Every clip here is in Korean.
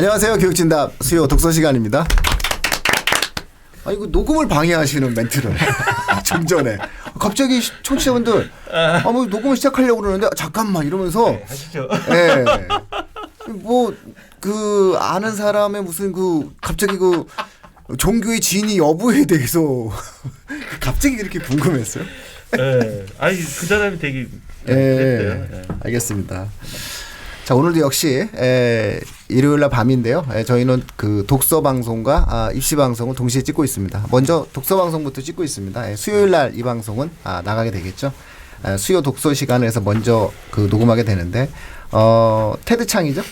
안녕하세요. 교육진답 수요 독서 시간입니다. 아 이거 녹음을 방해하시는 멘트를 좀 전에 갑자기 청취자분들 뭐 녹음을 시작하려고 그러는데 잠깐만 이러면서 네, 하시죠. 예. 뭐 그 아는 사람의 무슨 그 갑자기 그 종교의 진위 여부에 대해서 갑자기 그렇게 궁금했어요. 네. 아니 그 사람이 되게 예. 됐어요. 네. 알겠습니다. 자 오늘도 역시 일요일날 밤인데요. 저희는 그 독서 방송과 입시 방송을 동시에 찍고 있습니다. 먼저 독서 방송부터 찍고 있습니다. 수요일날 이 방송은 나가게 되겠죠. 수요 독서 시간에서 먼저 그 녹음하게 되는데 테드 창이죠?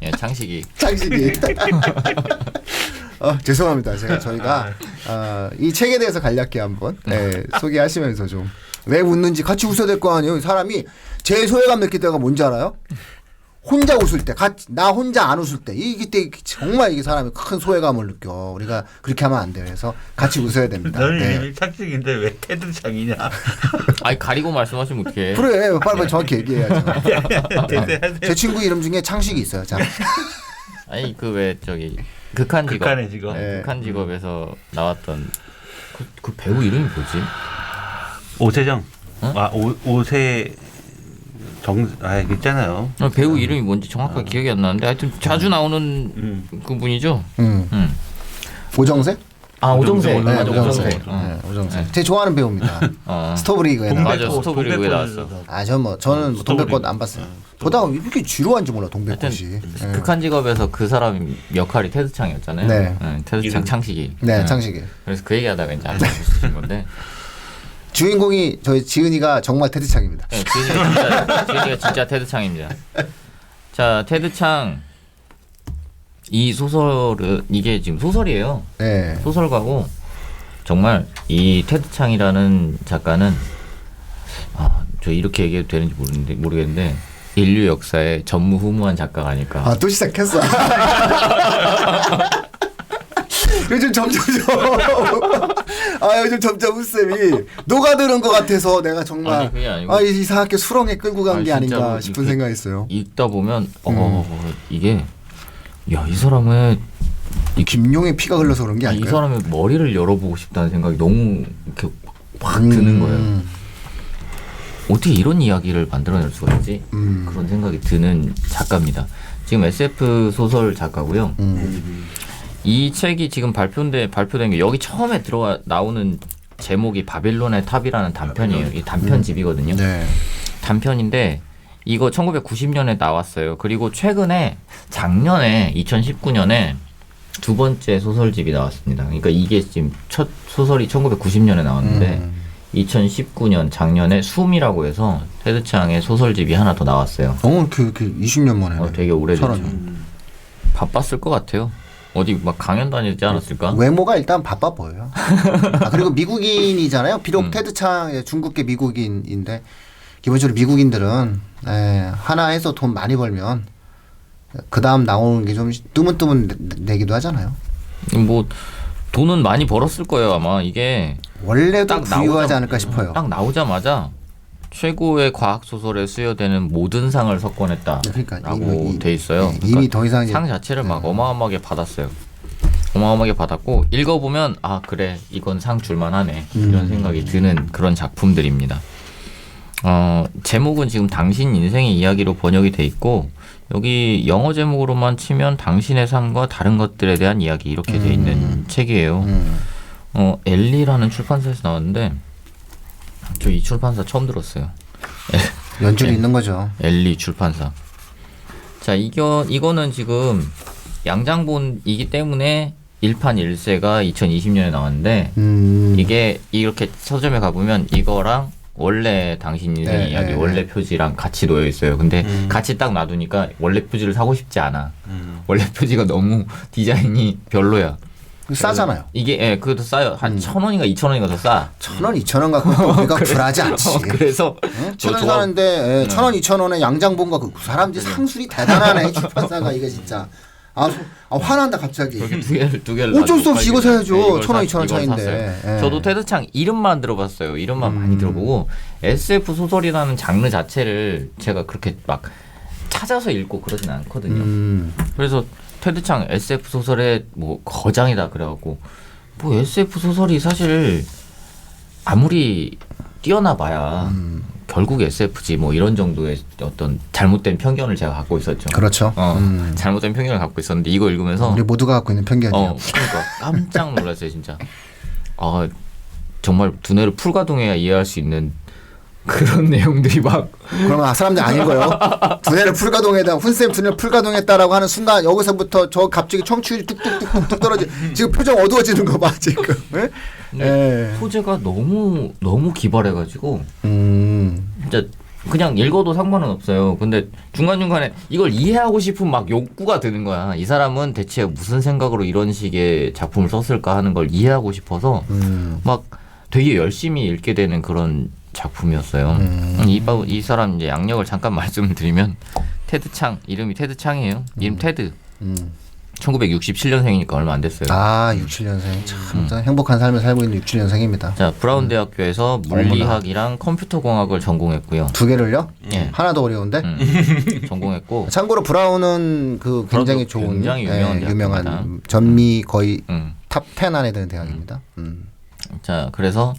예, 창식이. 창식이. 죄송합니다. 저희가 이 책에 대해서 간략히 한번 소개하시면서 좀 왜 웃는지 같이 웃어야 될 거 아니에요. 사람이 제일 소외감 느낄 때가 뭔지 알아요? 혼자 웃을 때, 나 혼자 안 웃을 때, 이때 정말 이게 사람이 큰 소외감을 느껴. 우리가 그렇게 하면 안 돼요. 그래서 같이 웃어야 됩니다. 너는 네. 이름이 창식인데 왜 테드 창이냐? 아니 가리고 말씀하시면 어떡해. 그래, 빨리 정확히 얘기해야죠. 대세하세요. 제 친구 이름 중에 창식이 있어요. 자, 아니 그 왜 저기 극한 직업. 극한의 직업. 네, 극한 직업에서 나왔던 그 배우 이름이 뭐지? 오세정. 어? 오세 있잖아요. 배우 이름이 뭔지 정확하게 기억이 안 나는데 하여튼 자주 나오는 그분이죠. 오정세? 오정세. 오정세. 맞아, 오정세. 네, 오정세. 제 좋아하는 배우입니다. 스토브리그에 나와. 맞아, 스토브리그에 나왔어. 저는 동백꽃 안 봤어요. 보다가 왜 이렇게 지루한지 몰라 동백꽃이. 하여튼 극한 직업에서 그 사람 역할이 테드 창이었잖아요. 네. 테드 창 창식이. 네, 창식이. 그래서 그 얘기하다가 이제 알려주신 건데. 주인공이 저희 지은이가 정말 테드 창입니다. 네, 지은이가 진짜 테드 창입니다. 자, 테드 창 이 소설은 이게 지금 소설이에요. 네. 소설가고 정말 이 테드 창이라는 작가는 저 이렇게 얘기해도 되는지 모르겠는데 인류 역사의 전무후무한 작가가 아닐까. 또 시작했어. 요즘 점점 웃음이 녹아드는 것 같아서 내가 정말 아니, 그게 아니고 이상하게 수렁에 끌고 간 게 아닌가 진짜로 싶은 생각했어요. 읽다 보면 이게 이 사람의 김용의 피가 흘러서 그런 게 이 아닐까요? 사람의 머리를 열어보고 싶다는 생각이 너무 이렇게 확 드는 거예요. 어떻게 이런 이야기를 만들어낼 수가 있지? 그런 생각이 드는 작가입니다. 지금 SF 소설 작가고요. 이 책이 지금 발표된 게 여기 처음에 나오는 제목이 바빌론의 탑이라는 단편이에요. 이 단편집이거든요. 네. 단편인데 이거 1990년에 나왔어요. 그리고 최근에 작년에 2019년에 두 번째 소설집이 나왔습니다. 그러니까 이게 지금 첫 소설이 1990년에 나왔는데 2019년 작년에 숨이라고 해서 테드 창의 소설집이 하나 더 나왔어요. 그 20년 만에. 되게 오래됐죠. 천원. 바빴을 것 같아요. 어디 막 강연 다니지 않았을까? 외모가 일단 바빠 보여요. 그리고 미국인이잖아요. 비록 테드 창 중국계 미국인인데 기본적으로 미국인들은 하나에서 돈 많이 벌면 그 다음 나오는 게 좀 뜨문뜨문 내기도 하잖아요. 뭐 돈은 많이 벌었을 거예요 아마. 이게 원래도 부유하지 않을까 싶어요. 딱 나오자마자 최고의 과학 소설에 수여되는 모든 상을 석권했다라고 그러니까 돼 있어요. 네, 이미 더 이상 상 자체를 막 어마어마하게 받았어요. 어마어마하게 받았고 읽어보면 그래 이건 상 줄만하네 이런 생각이 드는 그런 작품들입니다. 제목은 지금 당신 인생의 이야기로 번역이 돼 있고 여기 영어 제목으로만 치면 당신의 삶과 다른 것들에 대한 이야기 이렇게 돼 있는 책이에요. 엘리라는 출판사에서 나왔는데 저 이 출판사 처음 들었어요. 연줄이 있는 거죠. 엘리 출판사. 자, 이거는 지금 양장본이기 때문에 1판 1세가 2020년에 나왔는데 이게 이렇게 서점에 가보면 이거랑 원래 당신 인생 이야기 원래 표지랑 같이 놓여 있어요. 근데 같이 딱 놔두니까 원래 표지를 사고 싶지 않아. 원래 표지가 너무 디자인이 별로야. 싸잖아요. 이게 그것도 싸요. 한 1,000원인가 2,000원인가 더 싸. 1,000원, 2,000원 갖고 우리가 굴하지 않지. 그래서 1,000원 사는데 1,000원, 2,000원에 양장본가 그 사람들이 상술이 대단하네. 출판사가 이거 진짜. 화난다 갑자기. 두 개를 어쩔 수 없이 이거 사야죠. 네, 1,000원, 2,000원 차인데. 저도 테드창 이름만 들어봤어요. 이름만 많이 들어보고 SF 소설이라는 장르 자체를 제가 그렇게 막 찾아서 읽고 그러진 않거든요. 그래서 테드창 SF 소설의 뭐 거장이다 그래갖고 뭐 SF 소설이 사실 아무리 뛰어나봐야 결국 SF지 뭐 이런 정도의 어떤 잘못된 편견을 제가 갖고 있었죠. 그렇죠. 잘못된 편견을 갖고 있었는데 이거 읽으면서 우리 모두가 갖고 있는 편견이에요. 그러니까 깜짝 놀랐어요 진짜. 아 정말 두뇌를 풀가동해야 이해할 수 있는 그런 내용들이 막. 그러면 사람들이 아닌 거예요. 두뇌를 풀가동했다. 훈쌤 두뇌를 풀가동했다라고 하는 순간 여기서부터 저 갑자기 청취율이 뚝뚝뚝뚝 떨어지. 지금 표정 어두워지는 거 봐 지금. 예? 소재가 너무 기발해가지고 진짜 그냥 읽어도 상관은 없어요. 근데 중간중간에 이걸 이해하고 싶은 막 욕구가 드는 거야. 이 사람은 대체 무슨 생각으로 이런 식의 작품을 썼을까 하는 걸 이해하고 싶어서 막 되게 열심히 읽게 되는 그런 작품이었어요. 이 사람 이제 양력을 잠깐 말씀드리면 테드창 이름이 테드창이에요. 이름 테드. 1967년생이니까 얼마 안 됐어요. 아 67년생 참 행복한 삶을 살고 있는 67년생입니다. 자 브라운 대학교에서 물리학이랑 컴퓨터공학을 전공했고요. 두 개를요? 예. 하나도 어려운데? 전공했고 참고로 브라운은 그 굉장히 좋은 굉장히 유명한 유명한 전미 거의 음. 탑 10 안에 드는 대학입니다. 자 그래서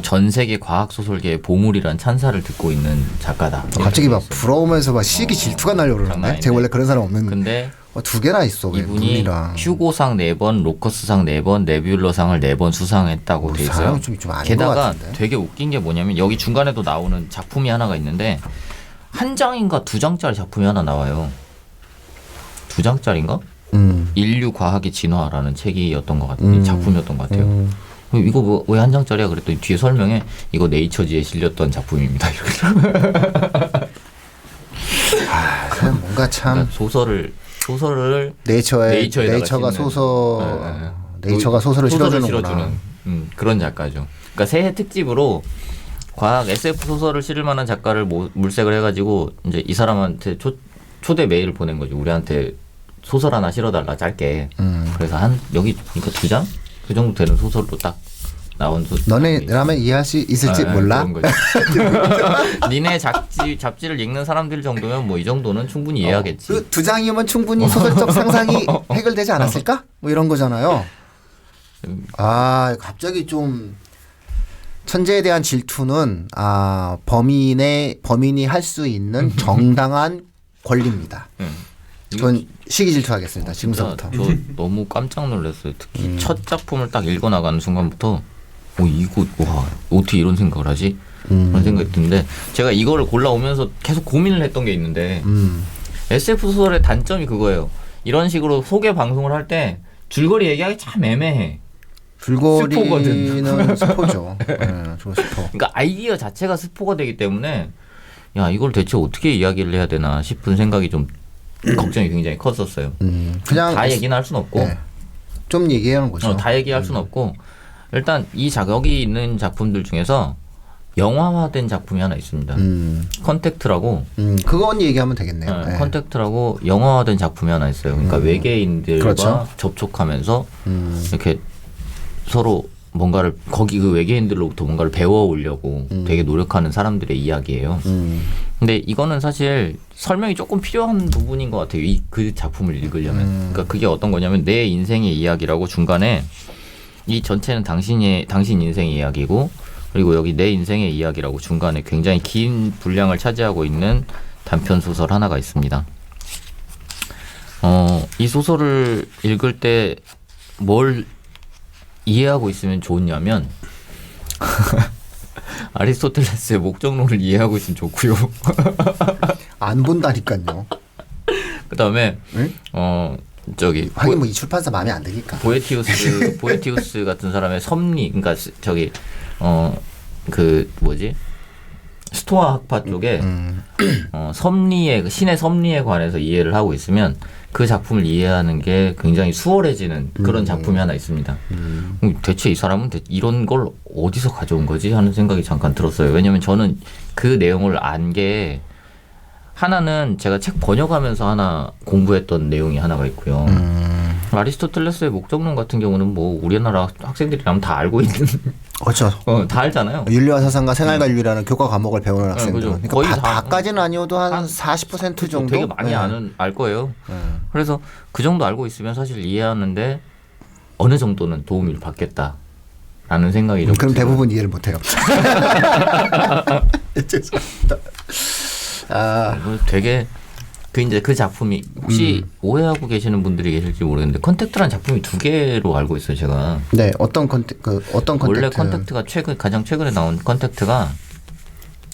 전 세계 과학 소설계의 보물이란 찬사를 듣고 있는 작가다. 갑자기 막 부러우면서 막 시기 질투가 나려고 장난 그러는데 아닌데. 제가 원래 그런 사람 없는데 근데 두 개나 있어. 왜 이분이 물리랑. 휴고상 4번, 로커스상 4번, 네뷸러상을 4번 수상했다고 돼 있어요. 사람 좀 아닌 것 게다가 같은데. 되게 웃긴 게 뭐냐면 여기 중간에도 나오는 작품이 하나가 있는데 한 장인가 2장짜리 작품이 하나 나와요. 2장짜리인가? 인류 과학의 진화라는 책이었던 것 같아요. 작품이었던 것 같아요. 이거 뭐 왜 한 장짜리야 그랬더니 뒤에 설명에 이거 네이처지에 실렸던 작품입니다. 이렇게. 뭔가 참 그러니까 소설을 네이처에다가 네이처가 싣는. 소설 네이처가 소설을 실어주는구나. 그런 작가죠. 그러니까 새해 특집으로 과학 SF 소설을 실을 만한 작가를 물색을 해가지고 이제 이 사람한테 초대 메일을 보낸 거죠. 우리한테 소설 하나 실어달라 짧게. 그래서 여기 그러니까 2장 그 정도 되는 소설로 딱 나온 너네라면 이해할 수 있을지 몰라. 그런 거죠. 니네 잡지를 읽는 사람들 정도면 뭐 이 정도는 충분히 이해하겠지. 그 2장이면 충분히 소설적 상상이 해결되지 않았을까? 뭐 이런 거잖아요. 아 갑자기 좀 천재에 대한 질투는 범인이 할 수 있는 정당한 권리입니다. 전 시기 질투하겠습니다. 지금서부터. 저 너무 깜짝 놀랐어요. 특히 첫 작품을 딱 읽어 나가는 순간부터 이거 와 어떻게 이런 생각을 하지? 그런 생각이 드는데 제가 이거를 골라오면서 계속 고민을 했던 게 있는데 SF 소설의 단점이 그거예요. 이런 식으로 소개 방송을 할 때 줄거리 얘기하기 참 애매해. 줄거리는 스포죠. 네, 저 스포. 그러니까 아이디어 자체가 스포가 되기 때문에 야 이걸 대체 어떻게 이야기를 해야 되나 싶은 생각이 좀 걱정이 굉장히 컸었어요. 그냥 다 얘기는 할 수는 없고 네. 좀 얘기하는 거죠. 다 얘기할 수는 없고 일단 여기 있는 작품들 중에서 영화화된 작품이 하나 있습니다. 컨택트라고 그건 얘기하면 되겠네요. 네. 컨택트라고 영화화된 작품이 하나 있어요. 그러니까 외계인들과 그렇죠. 접촉하면서 이렇게 서로 뭔가를 거기 그 외계인들로부터 뭔가를 배워오려고 되게 노력하는 사람들의 이야기예요. 근데 이거는 사실 설명이 조금 필요한 부분인 것 같아요. 그 작품을 읽으려면. 그러니까 그게 어떤 거냐면 내 인생의 이야기라고 중간에 이 전체는 당신 인생의 이야기고 그리고 여기 내 인생의 이야기라고 중간에 굉장히 긴 분량을 차지하고 있는 단편 소설 하나가 있습니다. 이 소설을 읽을 때 뭘 이해하고 있으면 좋냐면 아리스토텔레스의 목적론을 이해하고 있으면 좋고요. 안 본다니까요. 그다음에 응? 하긴 뭐 이 출판사 마음에 안 드니까. 보에티우스 같은 사람의 섭리, 그러니까 그 뭐지? 스토아 학파 쪽에 신의 섭리에 관해서 이해를 하고 있으면 그 작품을 이해하는 게 굉장히 수월해지는 그런 작품이 하나 있습니다. 대체 이 사람은 이런 걸 어디서 가져온 거지 하는 생각이 잠깐 들었어요. 왜냐하면 저는 그 내용을 안 게 하나는 제가 책 번역하면서 하나 공부했던 내용이 하나가 있고요. 아리스토텔레스의 목적론 같은 경우는 뭐 우리나라 학생들이라면 다 알고 있는 그렇죠. 다 알잖아요. 윤리와 사상과 생활관리라는 교과 과목을 배우는 학생들. 그죠. 그러니까 거의 다까지는 아니어도 한 40% 정도. 되게 많이 알 거예요. 그래서 그 정도 알고 있으면 사실 이해하는데 어느 정도는 도움을 받겠다라는 생각이 좀 그럼 들어요. 대부분 이해를 못해요. 죄송합니다. 되게 이제 그 작품이 혹시 오해하고 계시는 분들이 계실지 모르겠는데 컨택트라는 작품이 두 개로 알고 있어요, 제가. 네, 어떤 컨택트? 원래 컨택트가 가장 최근에 나온 컨택트가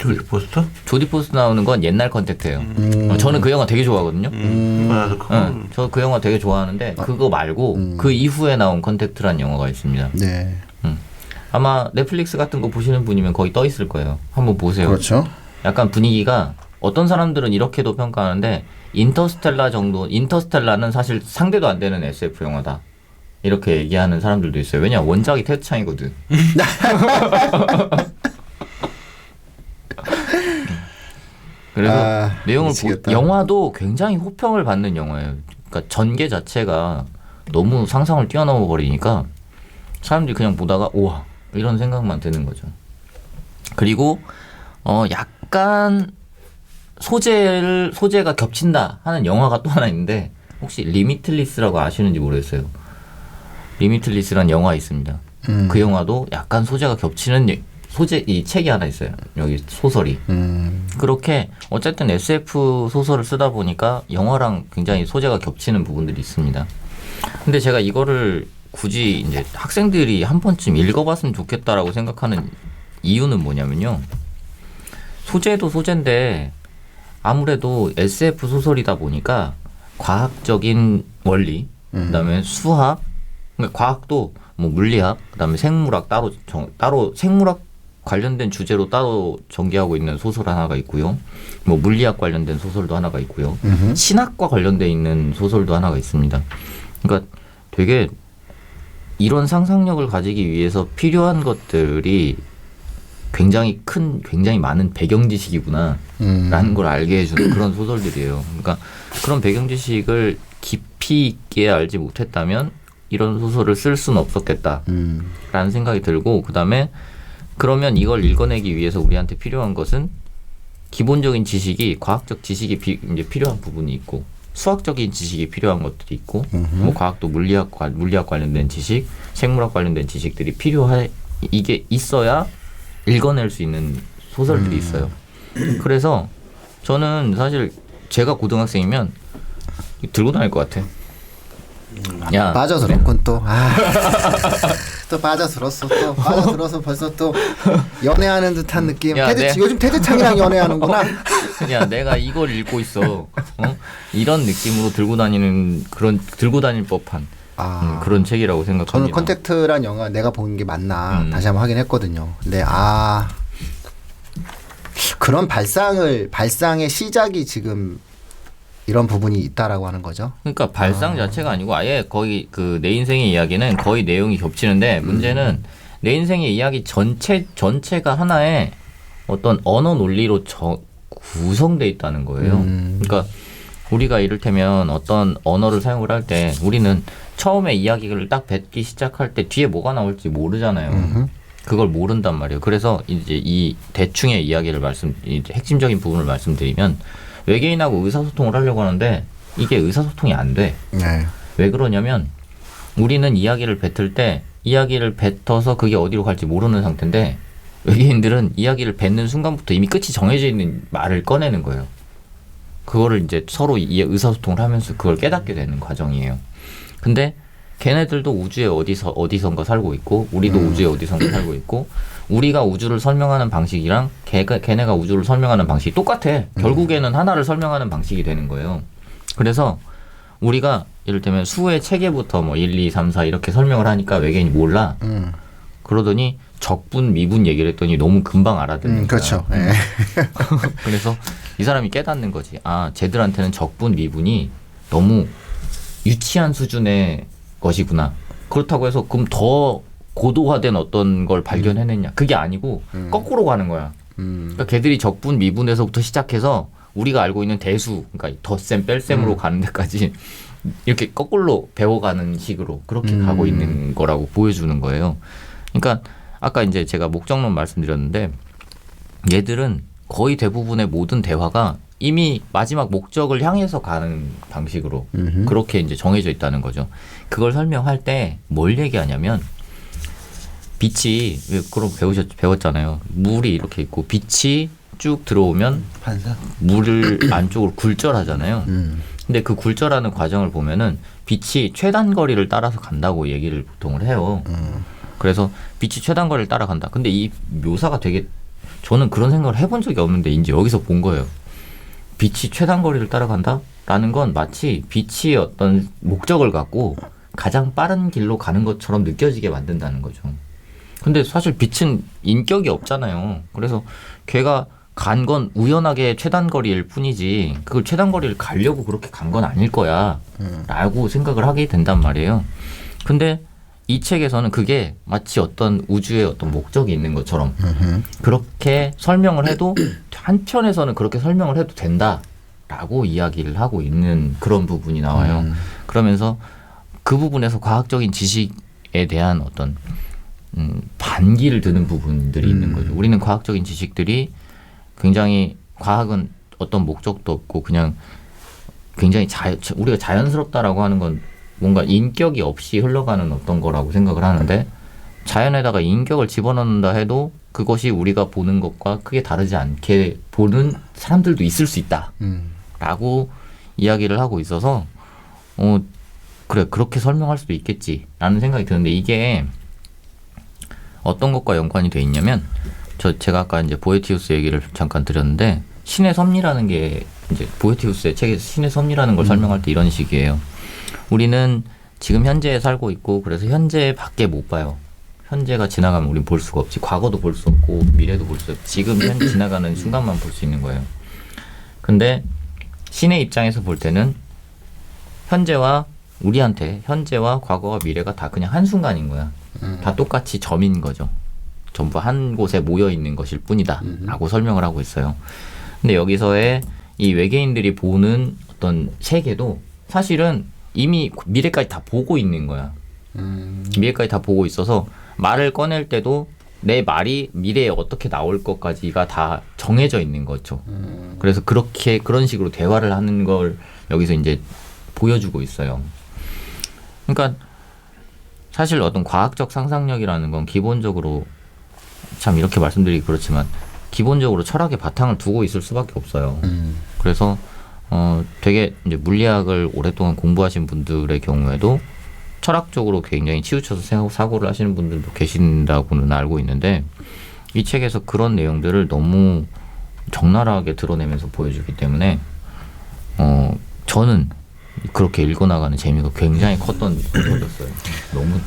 조디 포스터? 조디 포스터 나오는 건 옛날 컨택트예요. 저는 그 영화 되게 좋아하거든요. 저 그 영화 되게 좋아하는데 그거 말고 그 이후에 나온 컨택트라는 영화가 있습니다. 네. 아마 넷플릭스 같은 거 보시는 분이면 거의 떠 있을 거예요. 한번 보세요. 그렇죠. 약간 분위기가 어떤 사람들은 이렇게도 평가하는데 인터스텔라는 사실 상대도 안 되는 SF 영화다. 이렇게 얘기하는 사람들도 있어요. 왜냐 원작이 테드 창이거든. 그래서 내용을 영화도 굉장히 호평을 받는 영화예요. 그러니까 전개 자체가 너무 상상을 뛰어넘어 버리니까 사람들이 그냥 보다가 우와 이런 생각만 드는 거죠. 그리고 약간 소재가 겹친다 하는 영화가 또 하나 있는데 혹시 리미틀리스라고 아시는지 모르겠어요. 리미틀리스라는 영화 있습니다. 그 영화도 약간 소재가 겹치는 이 책이 하나 있어요. 여기 소설이. 그렇게 어쨌든 SF 소설을 쓰다 보니까 영화랑 굉장히 소재가 겹치는 부분들이 있습니다. 근데 제가 이거를 굳이 이제 학생들이 한 번쯤 읽어봤으면 좋겠다라고 생각하는 이유는 뭐냐면요. 소재도 소재인데 아무래도 SF 소설이다 보니까 과학적인 원리, 그다음에 수학, 그러니까 과학도 뭐 물리학, 그다음에 생물학 따로 생물학 관련된 주제로 따로 전개하고 있는 소설 하나가 있고요. 뭐 물리학 관련된 소설도 하나가 있고요. 신학과 관련돼 있는 소설도 하나가 있습니다. 그러니까 되게 이런 상상력을 가지기 위해서 필요한 것들이 굉장히 많은 배경 지식이구나 라는 걸 알게 해주는 그런 소설들이에요. 그러니까 그런 배경 지식을 깊이 있게 알지 못했다면 이런 소설을 쓸 수는 없었겠다라는 생각이 들고, 그다음에 그러면 이걸 읽어내기 위해서 우리한테 필요한 것은 기본적인 지식이, 과학적 지식이 이제 필요한 부분이 있고 수학적인 지식이 필요한 것들이 있고 뭐 과학도 물리학 관련된 지식, 생물학 관련된 지식들이 이게 있어야 읽어낼 수 있는 소설들이 있어요. 그래서 저는 사실 제가 고등학생이면 들고 다닐 것 같아. 야, 빠져들었군 또. 또 빠져들었어. 또 빠져들어서 벌써 또 연애하는 듯한 느낌. 야, 요즘 테드창이랑 연애하는구나. 그냥 내가 이걸 읽고 있어. 이런 느낌으로 들고 다닐 법한 그런 책이라고 생각합니다. 저는 컨택트란 영화 내가 본 게 맞나 다시 한번 확인했거든요. 근데 그런 발상의 시작이 지금 이런 부분이 있다라고 하는 거죠. 그러니까 발상 자체가 아니고 아예 거의 그 내 인생의 이야기는 거의 내용이 겹치는데 문제는 내 인생의 이야기 전체가 하나의 어떤 언어 논리로 구성돼 있다는 거예요. 그러니까 우리가 이를테면 어떤 언어를 사용을 할 때 우리는 처음에 이야기를 딱 뱉기 시작할 때 뒤에 뭐가 나올지 모르잖아요. 그걸 모른단 말이에요. 그래서 이제 이 대충의 이야기를 이제 핵심적인 부분을 말씀드리면 외계인하고 의사소통을 하려고 하는데 이게 의사소통이 안 돼. 네. 왜 그러냐면 우리는 이야기를 뱉을 때 이야기를 뱉어서 그게 어디로 갈지 모르는 상태인데 외계인들은 이야기를 뱉는 순간부터 이미 끝이 정해져 있는 말을 꺼내는 거예요. 그거를 이제 서로 의사소통을 하면서 그걸 깨닫게 되는 과정이에요. 근데 걔네들도 우주에 어디선가 살고 있고 우리도 우주에 어디선가 살고 있고 우리가 우주를 설명하는 방식이랑 걔네가 우주를 설명하는 방식이 똑같아. 결국에는 하나를 설명하는 방식이 되는 거예요. 그래서 우리가 이를테면 수의 체계부터 뭐 1, 2, 3, 4 이렇게 설명을 하니까 외계인이 몰라. 그러더니 적분, 미분 얘기를 했더니 너무 금방 알아듣는 거야. 그렇죠. 네. 그래서 이 사람이 깨닫는 거지. 쟤들한테는 적분, 미분이 너무 유치한 수준의 것이구나. 그렇다고 해서 그럼 더 고도화된 어떤 걸 발견해냈냐? 그게 아니고 거꾸로 가는 거야. 그러니까 걔들이 적분, 미분에서부터 시작해서 우리가 알고 있는 대수, 그러니까 덧셈, 뺄셈으로 가는 데까지 이렇게 거꾸로 배워가는 식으로 그렇게 가고 있는 거라고 보여주는 거예요. 그러니까 아까 이제 제가 목적론 말씀드렸는데 얘들은 거의 대부분의 모든 대화가 이미 마지막 목적을 향해서 가는 방식으로 그렇게 이제 정해져 있다는 거죠. 그걸 설명할 때 뭘 얘기하냐면 빛이 그럼 배웠잖아요. 물이 이렇게 있고 빛이 쭉 들어오면 반사. 물을 안쪽으로 굴절하잖아요. 근데 그 굴절하는 과정을 보면은 빛이 최단 거리를 따라서 간다고 얘기를 보통을 해요. 그래서 빛이 최단 거리를 따라간다. 근데 이 묘사가 되게 저는 그런 생각을 해본 적이 없는데 이제 여기서 본 거예요. 빛이 최단 거리를 따라간다라는 건 마치 빛이 어떤 목적을 갖고 가장 빠른 길로 가는 것처럼 느껴지게 만든다는 거죠. 근데 사실 빛은 인격이 없잖아요. 그래서 걔가 간 건 우연하게 최단 거리일 뿐이지 그걸 최단 거리를 가려고 그렇게 간 건 아닐 거야 라고 생각을 하게 된단 말이에요. 근데 이 책에서는 그게 마치 어떤 우주의 어떤 목적이 있는 것처럼 그렇게 설명을 해도 한편에서는 그렇게 설명을 해도 된다라고 이야기를 하고 있는 그런 부분이 나와요. 그러면서 그 부분에서 과학적인 지식에 대한 어떤 반기를 드는 부분들이 있는 거죠. 우리는 과학적인 지식들이 굉장히 과학은 어떤 목적도 없고 그냥 굉장히 우리가 자연스럽다라고 하는 건 뭔가 인격이 없이 흘러가는 어떤 거라고 생각을 하는데 자연에다가 인격을 집어넣는다 해도 그것이 우리가 보는 것과 크게 다르지 않게 보는 사람들도 있을 수 있다라고 이야기를 하고 있어서 그래 그렇게 설명할 수도 있겠지라는 생각이 드는데 이게 어떤 것과 연관이 돼 있냐면 제가 아까 이제 보에티우스 얘기를 잠깐 드렸는데 신의 섭리라는 게 이제 보에티우스의 책에서 신의 섭리라는 걸 설명할 때 이런 식이에요. 우리는 지금 현재에 살고 있고 그래서 현재밖에 못 봐요. 현재가 지나가면 우린 볼 수가 없지. 과거도 볼 수 없고 미래도 볼 수 없고 지금 현재 지나가는 순간만 볼 수 있는 거예요. 근데 신의 입장에서 볼 때는 우리한테 현재와 과거와 미래가 다 그냥 한순간인 거야. 다 똑같이 점인 거죠. 전부 한 곳에 모여 있는 것일 뿐이다 라고 설명을 하고 있어요. 근데 여기서의 이 외계인들이 보는 어떤 세계도 사실은 이미 미래까지 다 보고 있는 거야. 미래까지 다 보고 있어서 말을 꺼낼 때도 내 말이 미래에 어떻게 나올 것까지가 다 정해져 있는 거죠. 그래서 그런 식으로 대화를 하는 걸 여기서 이제 보여주고 있어요. 그러니까 사실 어떤 과학적 상상력이라는 건 기본적으로 참 이렇게 말씀드리기 그렇지만 기본적으로 철학의 바탕을 두고 있을 수밖에 없어요. 그래서 되게 이제 물리학을 오랫동안 공부하신 분들의 경우에도 철학적으로 굉장히 치우쳐서 사고를 하시는 분들도 계신다고는 알고 있는데 이 책에서 그런 내용들을 너무 적나라하게 드러내면서 보여주기 때문에 저는 그렇게 읽어나가는 재미가 굉장히 컸던 소설이었어요. 너무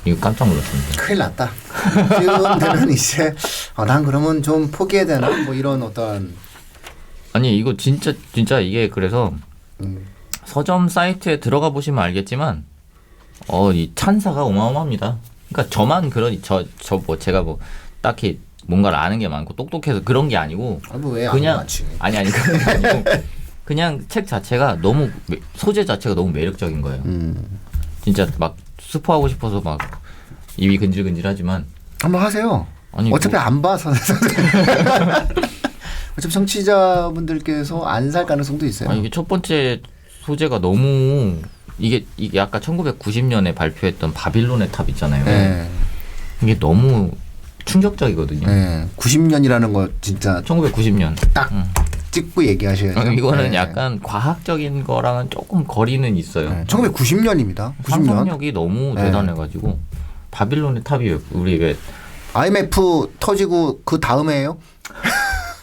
이거 깜짝 놀랐습니다. 큰일 났다. 지금 되면 이제 난 그러면 좀 포기해야 되나? 뭐 이런 어떤 아니 이거 진짜 이게 그래서 서점 사이트에 들어가 보시면 알겠지만 이 찬사가 어마어마합니다. 그러니까 저만 뭐 제가 뭐 딱히 뭔가를 아는 게 많고 똑똑해서 그런 게 아니고 왜 그냥 아니 그런 게 아니고 그냥 책 자체가 너무 소재 자체가 너무 매력적인 거예요. 진짜 막 스포하고 싶어서 막 입이 근질근질하지만 한번 하세요. 아니 어차피 안 봐서 어차피 청취자분들께서 안 살 가능성도 있어요. 이게 첫 번째 소재가 너무 이게 아까 1990년에 발표했던 바빌론의 탑 있잖아요. 네. 이게 너무 충격적이거든요. 네. 90년이라는 거 진짜 1990년 딱 찍고 얘기하셔야죠. 이거는 네. 약간 과학적인 거랑은 조금 거리는 있어요. 네. 1990년입니다. 90년. 상상력이 너무 네. 대단해가지고 바빌론의 탑이 우리 왜 IMF 터지고 그 다음에예요?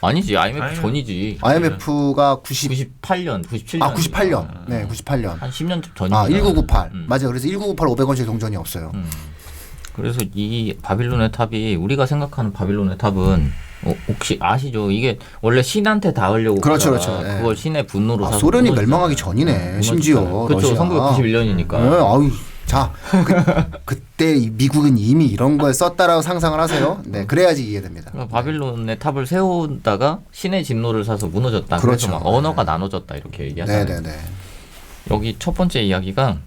아니지 IMF 전이지. IMF가 98년 97년 98년. 네, 98년. 한 10년 전이니까. 1998. 맞아요. 그래서 1998 500원짜리 동전이 없어요. 그래서 이 바빌론의 탑이 우리가 생각하는 바빌론의 탑은 혹시 아시죠? 이게 원래 신한테 닿으려고 그렇죠, 그러다가 그렇죠. 네. 그걸 신의 분노로 사서 소련이 무너지잖아요. 멸망하기 전이네. 심지어. 그렇죠. 러시아. 1991년이니까. 네, 아유, 자, 그때 미국은 이미 이런 걸 썼다라고 상상을 하세요. 네, 그래야지 이해됩니다. 그러니까 바빌론의 탑을 세우다가 신의 진노를 사서 무너졌다. 그렇죠. 그래서 막 언어가 나눠졌다 이렇게 얘기하잖아요. 네네네. 여기 첫 번째 이야기가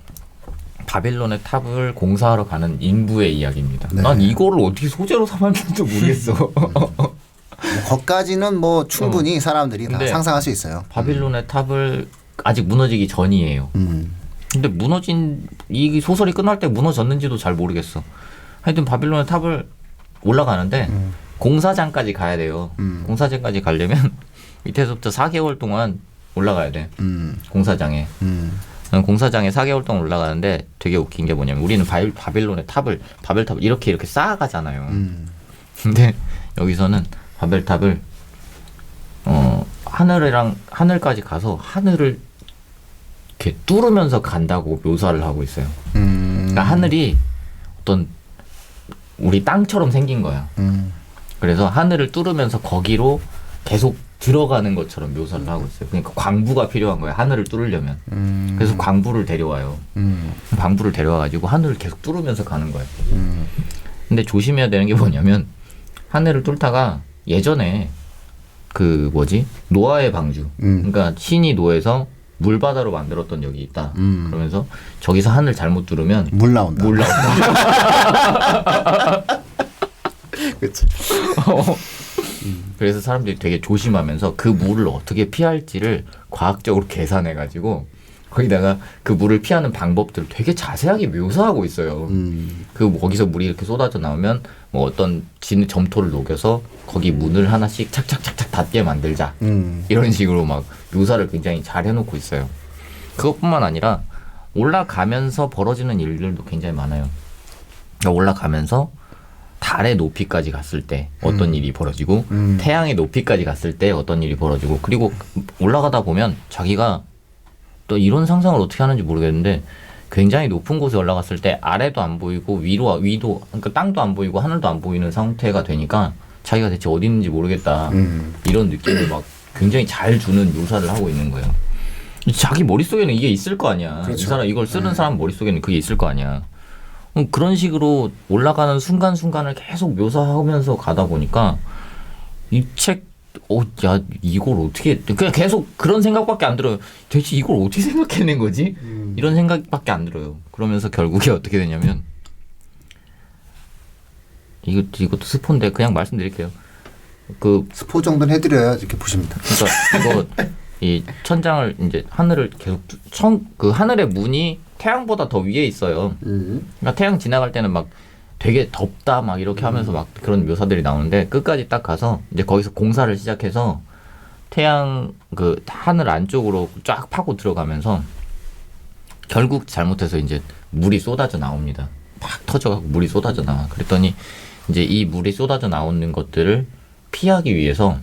바빌론의 탑을 공사하러 가는 인부의 이야기입니다. 네. 난 이거를 어떻게 소재로 삼았는지도 모르겠어. 뭐 거기까지는 뭐 충분히 사람들이 다 근데 상상할 수 있어요. 바빌론의 탑을 아직 무너지기 전이에요. 근데 무너진 이 소설이 끝날 때 무너졌는지도 잘 모르겠어. 하여튼 바빌론의 탑을 올라가는데 공사장까지 가야 돼요. 공사장까지 가려면 밑에서부터 4개월 동안 올라가야 돼. 공사장에. 공사장에 4개월 동안 올라가는데 되게 웃긴 게 뭐냐면 우리는 바빌론의 바벨탑을 이렇게 쌓아가잖아요. 근데 여기서는 바벨탑을 하늘까지 가서 하늘을 이렇게 뚫으면서 간다고 묘사를 하고 있어요. 그러니까 하늘이 어떤 우리 땅처럼 생긴 거야. 그래서 하늘을 뚫으면서 거기로 계속 들어가는 것처럼 묘사를 하고 있어요. 그러니까 광부가 필요한 거예요. 하늘을 뚫으려면. 그래서 광부를 데려와요. 광부를 데려와가지고 하늘을 계속 뚫으면서 가는 거예요. 근데 조심해야 되는 게 뭐냐면 하늘을 뚫다가 예전에 노아의 방주. 그러니까 신이 노에서 물바다로 만들었던 역이 있다. 그러면서 저기서 하늘 잘못 뚫으면 물 나온다. 그렇죠. 그래서 사람들이 되게 조심하면서 그 물을 어떻게 피할지를 과학적으로 계산해가지고 거기다가 그 물을 피하는 방법들을 되게 자세하게 묘사하고 있어요. 거기서 물이 이렇게 쏟아져 나오면 뭐 어떤 점토를 녹여서 거기 문을 하나씩 착착착착 닫게 만들자. 이런 식으로 막 묘사를 굉장히 잘 해놓고 있어요. 그것뿐만 아니라 올라가면서 벌어지는 일들도 굉장히 많아요. 그러니까 올라가면서 달의 높이까지 갔을 때 어떤 일이 벌어지고 태양의 높이까지 갔을 때 어떤 일이 벌어지고 그리고 올라가다 보면 자기가 또 이런 상상을 어떻게 하는지 모르겠는데 굉장히 높은 곳에 올라갔을 때 아래도 안 보이고 위도 그러니까 땅도 안 보이고 하늘도 안 보이는 상태가 되니까 자기가 대체 어디 있는지 모르겠다 이런 느낌을 막 굉장히 잘 주는 묘사를 하고 있는 거예요. 자기 머릿속에는 이게 있을 거 아니야. 그렇죠. 이 사람 이걸 쓰는 사람 머릿속에는 그게 있을 거 아니야. 그런 식으로 올라가는 순간순간을 계속 묘사하면서 가다 보니까 이 책, 야, 이걸 어떻게, 그냥 계속 그런 생각밖에 안 들어요. 대체 이걸 어떻게 생각해낸 거지? 이런 생각밖에 안 들어요. 그러면서 결국에 어떻게 되냐면, 이것도 스포인데 그냥 말씀드릴게요. 스포 정도는 해드려야 이렇게 보십니다. 그러니까 이 천장을 이제 하늘을 계속, 하늘의 문이 태양보다 더 위에 있어요. 그러니까 태양 지나갈 때는 막 되게 덥다 막 이렇게 하면서 막 그런 묘사들이 나오는데 끝까지 딱 가서 이제 거기서 공사를 시작해서 태양 하늘 안쪽으로 쫙 파고 들어가면서 결국 잘못해서 이제 물이 쏟아져 나옵니다. 팍 터져가지고 물이 쏟아져 나와. 그랬더니 이제 이 물이 쏟아져 나오는 것들을 피하기 위해서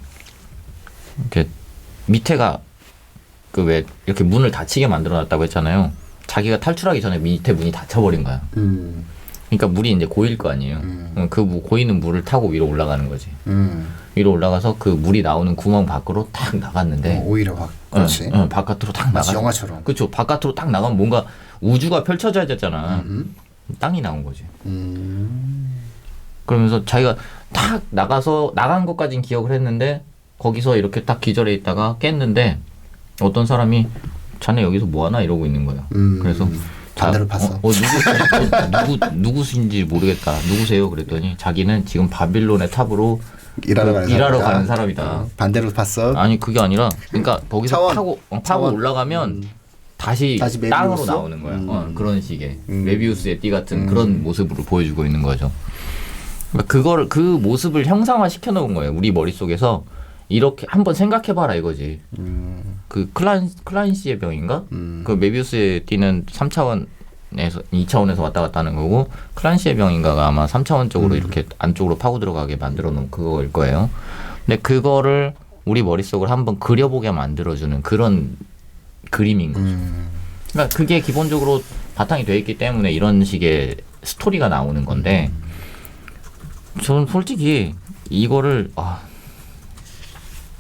이렇게 밑에가 왜 이렇게 문을 닫히게 만들어놨다고 했잖아요. 자기가 탈출하기 전에 밑에 문이 닫혀버린 거야. 그러니까 물이 이제 고일 거 아니에요. 그 고이는 물을 타고 위로 올라가는 거지. 위로 올라가서 그 물이 나오는 구멍 밖으로 딱 나갔는데 오히려 그렇지. 바깥으로 딱 마치 나가. 영화처럼. 그렇죠. 바깥으로 딱 나가면 뭔가 우주가 펼쳐져야 되잖아. 땅이 나온 거지. 그러면서 자기가 딱 나간 것까진 기억을 했는데 거기서 이렇게 딱 기절해 있다가 깼는데 어떤 사람이 자네 여기서 뭐하나 이러고 있는 거예요. 그래서 반대로 봤어. 누구신지 모르겠다. 누구세요? 그랬더니 자기는 지금 바빌론의 탑으로 일하러 가는 사람이다. 반대로 봤어. 아니 그게 아니라 그러니까 거기서 차원. 파고 올라가면 다시 땅으로 메비우스? 나오는 거야. 그런 식의 메비우스의 띠 같은 그런 모습으로 보여주고 있는 거죠. 그러니까 그 모습을 형상화 시켜 놓은 거예요. 우리 머릿속에서 이렇게 한번 생각해봐라 이거지. 그 클라인시의 병인가? 그 메비우스의 띠는 3차원에서 2차원에서 왔다 갔다 하는 거고 클라인시의 병인가가 아마 3차원적으로 이렇게 안쪽으로 파고 들어가게 만들어 놓은 그거일 거예요. 근데 그거를 우리 머릿속을 한번 그려보게 만들어주는 그런 그림인 거죠. 그러니까 그게 기본적으로 바탕이 돼 있기 때문에 이런 식의 스토리가 나오는 건데 저는 솔직히 이거를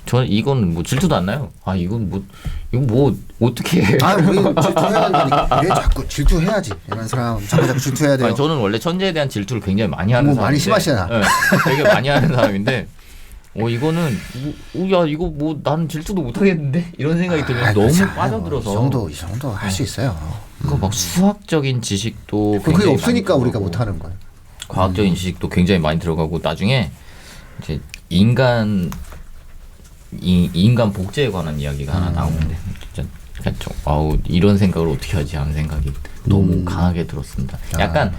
저는 이건 뭐 질투도 안 나요. 이건 뭐 어떻게 해? 우리 질투해야 된다니까. 왜 자꾸 질투해야지. 이런 사람 자꾸 질투해야 돼요. 저는 원래 천재에 대한 질투를 굉장히 많이 하는 사람인데. 많이 심하시나? 네, 되게 많이 하는 사람인데 이거는 야 이거 뭐 나는 질주도 못하겠는데 이런 생각이 들면 너무 빠져들어서 이 정도 할 수 있어요. 그거 막 수학적인 지식도 그게 굉장히 없으니까 많이 우리가 들어가고, 못 하는 거예요. 과학적인 지식도 굉장히 많이 들어가고 나중에 이제 인간 복제에 관한 이야기가 하나 나오는데 진짜 그냥 이런 생각을 어떻게 하지 하는 생각이 너무 강하게 들었습니다. 약간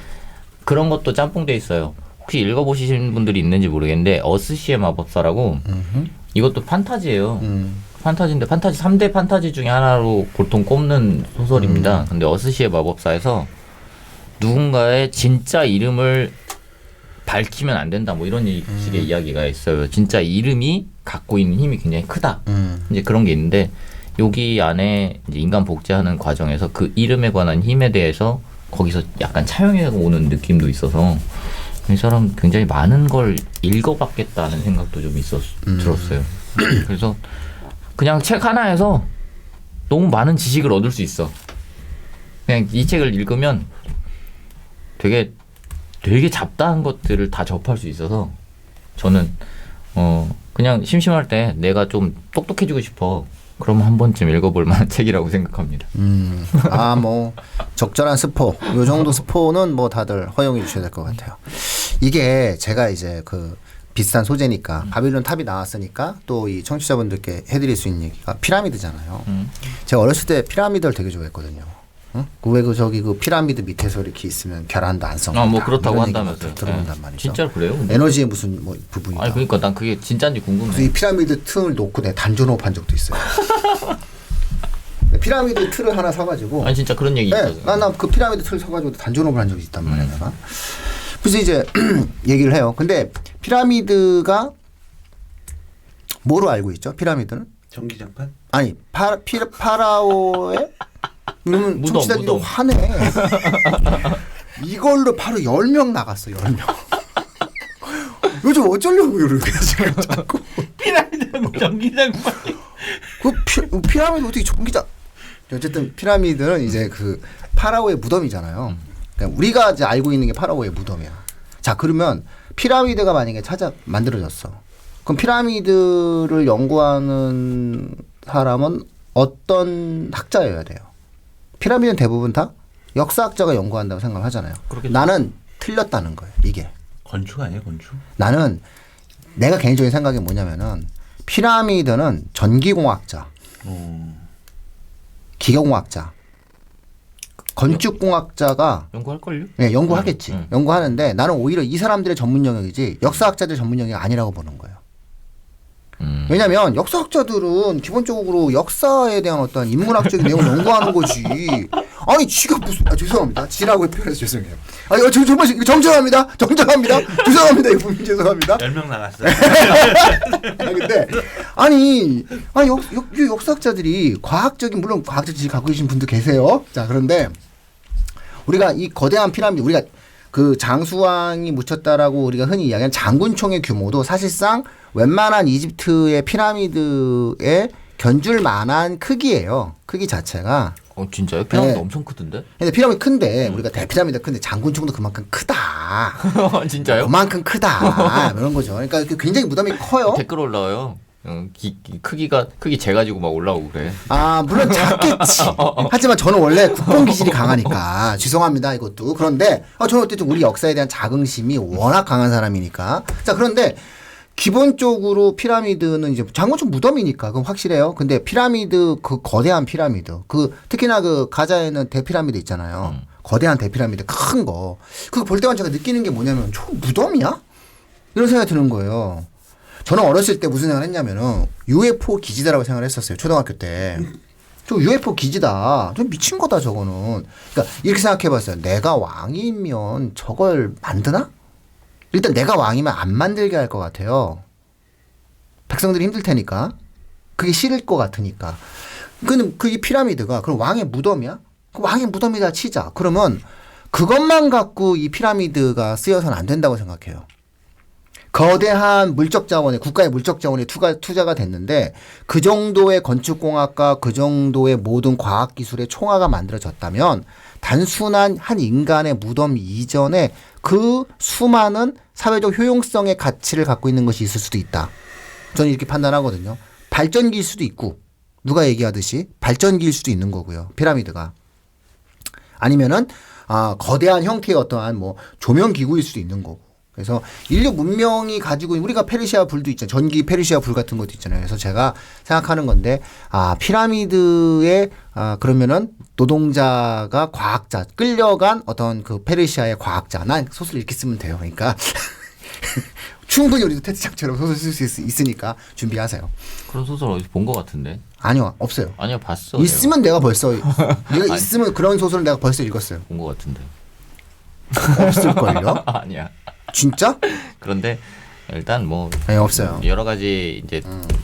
그런 것도 짬뽕돼 있어요. 혹시 읽어보신 분들이 있는지 모르겠는데 어스시의 마법사라고 이것도 판타지예요. 판타지인데 판타지 3대 판타지 중에 하나로 보통 꼽는 소설입니다. 근데 어스시의 마법사에서 누군가의 진짜 이름을 밝히면 안 된다 뭐 이런 식의 이야기가 있어요. 진짜 이름이 갖고 있는 힘이 굉장히 크다. 이제 그런 게 있는데 여기 안에 이제 인간 복제하는 과정에서 그 이름에 관한 힘에 대해서 거기서 약간 차용해 오는 느낌도 있어서 이 사람 굉장히 많은 걸 읽어봤겠다는 생각도 좀 들었어요. 그래서 그냥 책 하나에서 너무 많은 지식을 얻을 수 있어. 그냥 이 책을 읽으면 되게 잡다한 것들을 다 접할 수 있어서 저는 그냥 심심할 때 내가 좀 똑똑해지고 싶어. 그러면 한 번쯤 읽어볼 만한 책이라고 생각합니다. 뭐 적절한 스포, 요 정도 스포는 뭐 다들 허용해 주셔야 될 것 같아요. 이게 제가 이제 그 비슷한 소재니까 바빌론 탑이 나왔으니까 또 이 청취자분들께 해드릴 수 있는 얘기가 피라미드잖아요. 제가 어렸을 때 피라미드를 되게 좋아했거든요. 그 피라미드 밑에서 이렇게 있으면 계란도 안 썩는다. 뭐 그렇다고 한다면서요. 들어본단 말이죠. 진짜 그래요? 근데? 에너지의 무슨 뭐 부분이다. 아니 그러니까 난 그게 진짜인지 궁금해. 그래서 이 피라미드 틈을 놓고 내가 단전호흡 한 적도 있어요. 피라미드 틀을 하나 사가지고. 아니 진짜 그런 얘기 있어요. 나 그 피라미드 틀을 사가지고 단전호흡을 한 적이 있단 말이야. 내가. 그래서 이제 얘기를 해요. 근데 피라미드가 뭐로 알고 있죠? 피라미드는? 전기장판? 아니 파라오의 그러면 청취자들이 무덤. 화내. 이걸로 바로 10명 나갔어. 10명. 요즘 어쩌려고 이러게 지금 자꾸. 피라미드하고 전기장판. 그 피라미드 어떻게 전기장? 어쨌든 피라미드는 이제 그 파라오의 무덤이잖아요. 그러니까 우리가 이제 알고 있는 게 파라오의 무덤이야. 자 그러면 피라미드가 만약에 만들어졌어. 그럼 피라미드를 연구하는 사람은 어떤 학자여야 돼요? 피라미드는 대부분 다 역사학자가 연구한다고 생각하잖아요. 그렇겠죠. 나는 틀렸다는 거예요. 이게. 건축 아니에요, 건축? 나는 내가 개인적인 생각이 뭐냐면은 피라미드는 전기공학자, 기계공학자, 건축공학자가 연구할걸요? 네, 연구하겠지. 연구하는데 나는 오히려 이 사람들의 전문 영역이지 역사학자들의 전문 영역이 아니라고 보는 거예요. 왜냐하면 역사학자들은 기본적으로 역사에 대한 어떤 인문학적인 내용을 연구하는 거지. 아니 지가 무슨 죄송합니다. 지라고 표현해서 죄송해요. 아니 정말 이거 정정합니다. 죄송합니다. 이거 분명 죄송합니다. 10명 나갔어요. 근데 아니 역사학자들이 과학적인 물론 과학적 지식 갖고 계신 분도 계세요. 자 그런데 우리가 이 거대한 피라미드 우리가 그 장수왕이 묻혔다라고 우리가 흔히 이야기하는 장군총의 규모도 사실상 웬만한 이집트의 피라미드에 견줄 만한 크기예요. 크기 자체가. 진짜요? 피라미드 네. 엄청 크던데? 근데 피라미드 큰데 우리가 대피라미드 큰데 장군총도 그만큼 크다. 진짜요? 그만큼 크다. 이런 거죠. 그러니까 굉장히 무덤이 커요. 댓글 올라와요. 크기 재가지고 막 올라오고 그래. 물론 작겠지. 하지만 저는 원래 국뽕 기질이 강하니까 죄송합니다 이것도. 그런데 저는 어쨌든 우리 역사에 대한 자긍심이 워낙 강한 사람이니까. 자 그런데 기본적으로 피라미드는 이제 장군총 무덤이니까 그건 확실해요. 근데 피라미드 그 거대한 피라미드 특히나 그 가자에는 대피라미드 있잖아요. 거대한 대피라미드 큰 거. 그거 볼 때만 제가 느끼는 게 뭐냐면 저 무덤이야? 이런 생각이 드는 거예요. 저는 어렸을 때 무슨 생각을 했냐면은 UFO 기지다라고 생각을 했었어요. 초등학교 때. 저 UFO 기지다. 좀 미친 거다 저거는. 그러니까 이렇게 생각해 봤어요. 내가 왕이면 저걸 만드나? 일단 내가 왕이면 안 만들게 할 것 같아요. 백성들이 힘들 테니까. 그게 싫을 것 같으니까. 그 이 피라미드가 그럼 왕의 무덤이야? 그 왕의 무덤이다 치자. 그러면 그것만 갖고 이 피라미드가 쓰여서는 안 된다고 생각해요. 거대한 물적 자원에 국가의 물적 자원에 투자가 됐는데 그 정도의 건축공학과 그 정도의 모든 과학기술의 총화가 만들어졌다면 단순한 한 인간의 무덤 이전에 그 수많은 사회적 효용성의 가치를 갖고 있는 것이 있을 수도 있다. 저는 이렇게 판단하거든요. 발전기일 수도 있고 누가 얘기하듯이 발전기일 수도 있는 거고요. 피라미드가 아니면은 거대한 형태의 어떠한 뭐 조명 기구일 수도 있는 거고. 그래서 인류 문명이 가지고 우리가 페르시아 불도 있잖아요. 전기 페르시아 불 같은 것도 있잖아요. 그래서 제가 생각하는 건데 피라미드에 그러면은 노동자가 과학자 끌려간 어떤 그 페르시아의 과학자 난 소설 이렇게 쓰면 돼요. 그러니까 충분히 우리도 테트창처럼 소설 쓸 수 있으니까 준비하세요. 그런 소설 어디서 본 것 같은데? 아니요, 없어요. 아니요, 봤어. 있으면 내가 벌써 네가 있으면 그런 소설을 내가 벌써 읽었어요. 본 것 같은데. 없을걸요? 아니야. 진짜? 그런데 일단 뭐 네, 없어요. 여러 가지 이제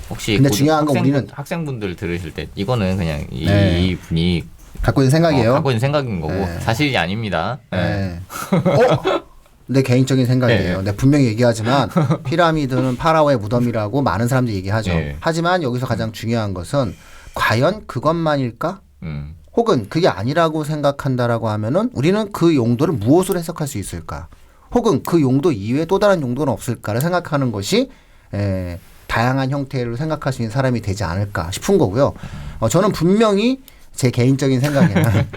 혹시 근데 중요한 건 우리는 학생분들 들으실 때 이거는 그냥 네. 이 분이 갖고 있는 생각이에요. 갖고 있는 생각인 거고 네. 사실이 아닙니다. 네. 네. 내 개인적인 생각이에요. 네. 내가 분명히 얘기하지만 피라미드는 파라오의 무덤이라고 많은 사람들이 얘기하죠. 네. 하지만 여기서 가장 중요한 것은 과연 그것만일까? 혹은 그게 아니라고 생각한다라고 하면은 우리는 그 용도를 무엇으로 해석할 수 있을까? 혹은 그 용도 이외에 또 다른 용도는 없을까를 생각하는 것이 다양한 형태로 생각할 수 있는 사람이 되지 않을까 싶은 거고요. 저는 분명히 제 개인적인 생각에는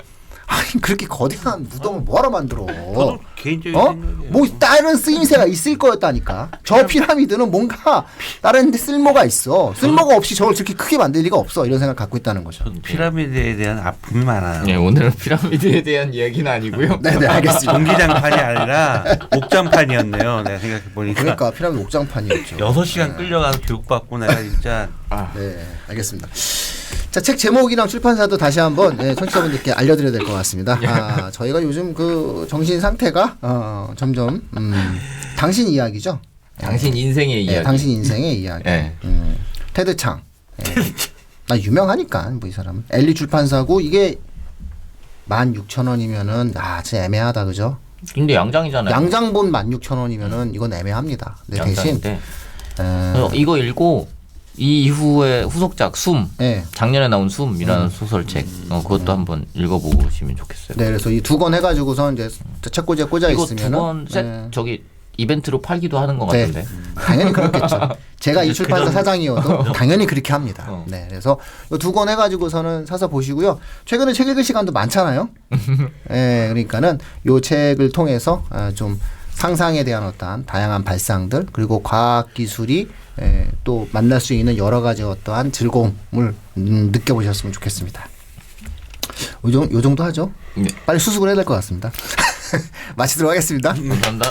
아니 그렇게 거대한 무덤을 뭐하러 만들어? 저도 개인적인 생각이에요. 뭐 다른 쓰임새가 있을 거였다니까. 저 피라미드는 뭔가 다른 데 쓸모가 있어. 쓸모가 없이 저걸 저렇게 크게 만들 리가 없어. 이런 생각 갖고 있다는 거죠. 저도 피라미드에 대한 아픔이 많아요. 네, 오늘은 피라미드에 대한 이야기는 아니고요. 네, 알겠습니다. 전기장판이 아니라 옥장판이었네요. 내가 생각해 보니까. 그러니까 피라미드 옥장판이었죠. 6시간 끌려가서 교육받고 내가 진짜 네, 알겠습니다. 자, 책 제목이랑 출판사도 다시 한번 청취자분들께 알려드려야 될 것 같습니다. 저희가 요즘 그 정신 상태가 점점 당신 이야기죠. 당신 인생의 이야기. 당신 인생의 이야기. 네. 테드 창. 나 유명하니까 뭐 이 사람은. 엘리 출판사고 이게 16,000원이면은 진짜 애매하다 그죠? 근데 양장이잖아요. 양장본 16,000원이면은 이건 애매합니다. 근데 대신 양장인데. 이거 읽고 이 이후에 후속작 숨 작년에 나온 숨이라는 소설책 그것도 한번 읽어보시면 좋겠어요. 네, 그래서 이 2권 해가지고서 이제 책꽂이에 꽂아 이거 있으면 2권 셋 저기 이벤트로 팔기도 하는 것 네. 같은데. 당연히 그렇겠죠. 제가 이 출판사 사장이어도 당연히 그렇게 합니다. 네, 그래서 이 2권 해가지고서는 사서 보시고요. 최근에 책 읽을 시간도 많잖아요. 네, 그러니까는 이 책을 통해서 좀 상상에 대한 어떠한 다양한 발상들 그리고 과학 기술이 또 만날 수 있는 여러 가지 어떠한 즐거움을 느껴보셨으면 좋겠습니다. 요 정도 하죠? 네. 빨리 수습을 해야 될 것 같습니다. 마치도록 하겠습니다. 감사합니다.